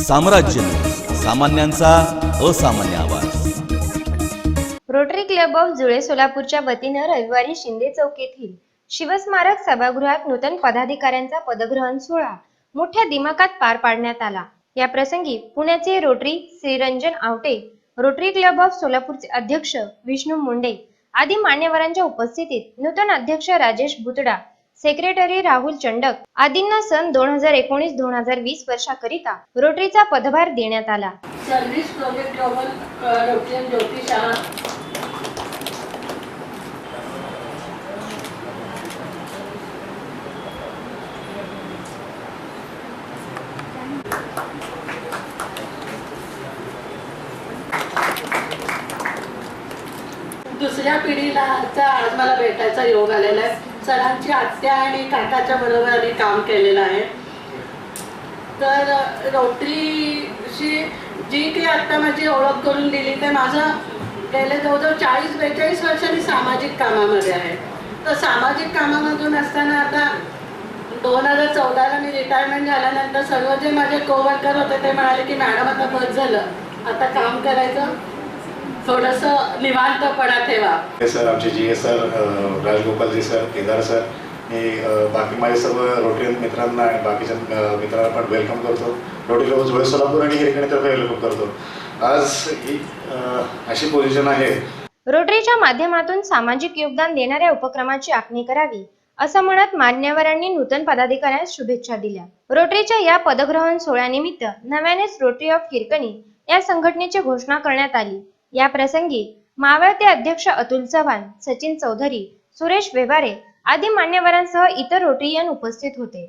साम्राज्य न्यूज, सामान्यांचा असामान्य आवाज। रोटरी क्लब ऑफ जुळे सोलापूरच्या वतीनं रविवारी शिंदे चौक येथील शिवस्मारक सभागृहात नूतन पदाधिकाऱ्यांचा पदग्रहण सोहळा मोठ्या दिमाखात पार पाडण्यात आला। या प्रसंगी पुण्याचे rotary Shriranjan Awate, rotary club of सोलापूरचे अध्यक्ष विष्णू मुंडे आदी मान्यवरांच्या उपस्थितीत नूतन अध्यक्ष राजेश बुतडा, सेक्रेटरी राहुल चंडक आदींना सन 2019-2020 वर्षाकरिता रोटरीचा पदभार देण्यात आला। सर्व्हिस प्रोजेक्ट ग्लोबल रोटरी ज्योती शाळा दुसऱ्या पिढीला आज मला भेटायचा योग आलेला आहे। सरांची आत्या आणि काकाच्या बरोबर आम्ही काम केलेलं आहे। तर रोटरीशी जी काही आता माझी ओळख करून दिली ते माझं गेले जवळजवळ 40-42 वर्षांनी सामाजिक कामामध्ये आहे। तर सामाजिक कामामधून असताना आता 2014ला मी रिटायरमेंट झाल्यानंतर सर्व जे माझे कोवर्कर होते ते म्हणाले की मॅडम आता बस झालं, आता काम करायचं, थोडंसं निवांतपणा ठेवा। सर आमचे GS सर, राजगोपालजी सर, केदार सर, मी बाकी माझे सर्व रोटरी मित्रांना आणि बाकीच्या मित्रांना पण वेलकम करतो। रोटरी क्लब जुळे सोलापूर आणि हिरकणीतर्फे वेलकम करतो। आज ही अशी पोझिशन आहे। रोटरीच्या माध्यमातून सामाजिक योगदान देणाऱ्या उपक्रमाची आखणी करावी असं म्हणत मान्यवरांनी नूतन पदाधिकाऱ्यांस शुभेच्छा दिल्या। रोटरीच्या या पदग्रहण सोहळ्यानिमित्त नव्यानेच रोटरी ऑफ हिरकणी या संघटनेची घोषणा करण्यात आली। या प्रसंगी मावळते अध्यक्ष अतुल चव्हाण, सचिन चौधरी, सुरेश व्यवहारे आदी मान्यवरांसह इतर रोटरीयन उपस्थित होते।